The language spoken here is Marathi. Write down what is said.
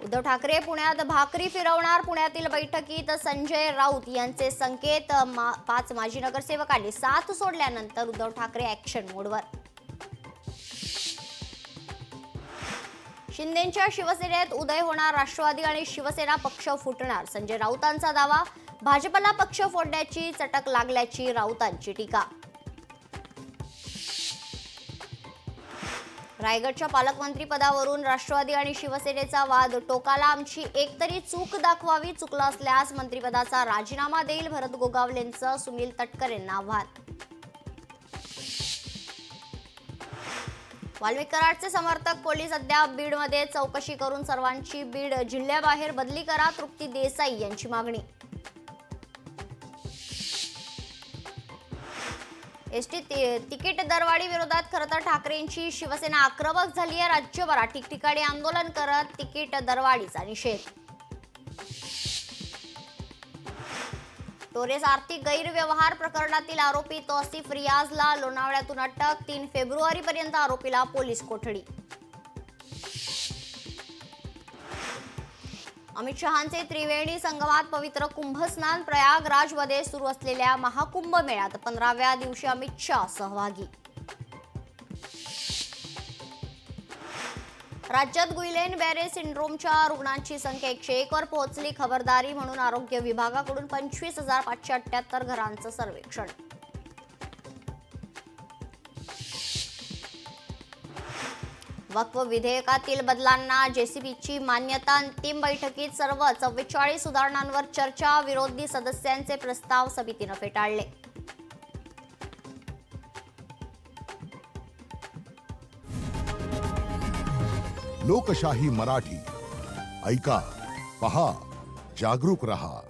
उद्धव ठाकरे पुण्यात भाकरी फिरवणार. पुण्यातील बैठकीत संजय राऊत यांचे संकेत. 5 माजी नगरसेवकांनी साथ सोडल्यानंतर उद्धव ठाकरे ॲक्शन मोडवर. शिंदेंच्या शिवसेनेत उदय होणार. राष्ट्रवादी आणि शिवसेना पक्ष फुटणार. संजय राऊतांचा दावा. भाजपला पक्ष फोडण्याची चटक लागल्याची राऊतांची टीका. रायगडच्या पालकमंत्री पदावरून राष्ट्रवादी आणि शिवसेनेचा वाद टोकाला. आमची एकतरी चूक दाखवावी. चुकलं असल्यास मंत्रिपदाचा राजीनामा देईल. भरत गोगावलेंचं सुनील तटकरेंना आव्हान. वाल्मिक कराडचे समर्थक. पोलीस अद्याप बीडमध्ये चौकशी करून सर्वांची बीड जिल्ह्याबाहेर बदली करा. तृप्ती देसाई यांची मागणी. एसटी तिकीट दरवाढी विरोधात खरं तर ठाकरेंची शिवसेना आक्रमक झाली आहे. राज्यभरात ठिकठिकाणी आंदोलन करत तिकीट दरवाढीचा निषेध. टोरेस आर्थिक गैरव्यवहार प्रकरणातील आरोपी तौसिफ रियाजला लोणावळ्यातून अटक. 3 फेब्रुवारीपर्यंत आरोपीला पोलीस कोठडी. अमित शहांचे त्रिवेणी संगमात पवित्र कुंभस्नान. प्रयागराजमध्ये सुरू असलेल्या महाकुंभ मेळ्यात 15व्या दिवशी अमित शहा सहभागी. राज्यात गुइलेन बॅरे सिंड्रोमच्या रुग्णांची संख्या 101 वर पोहोचली. खबरदारी म्हणून आरोग्य विभागाकडून 25,578 घरांचं सर्वेक्षण. वक्फ विधेयकातील बदलांना जेसीबीची मान्यता. अंतिम बैठकीत सर्व 44 सुधारणांवर चर्चा. विरोधी सदस्यांचे प्रस्ताव समितीनं फेटाळले. लोकशाही मराठी ऐका, पहा, जागरूक रहा.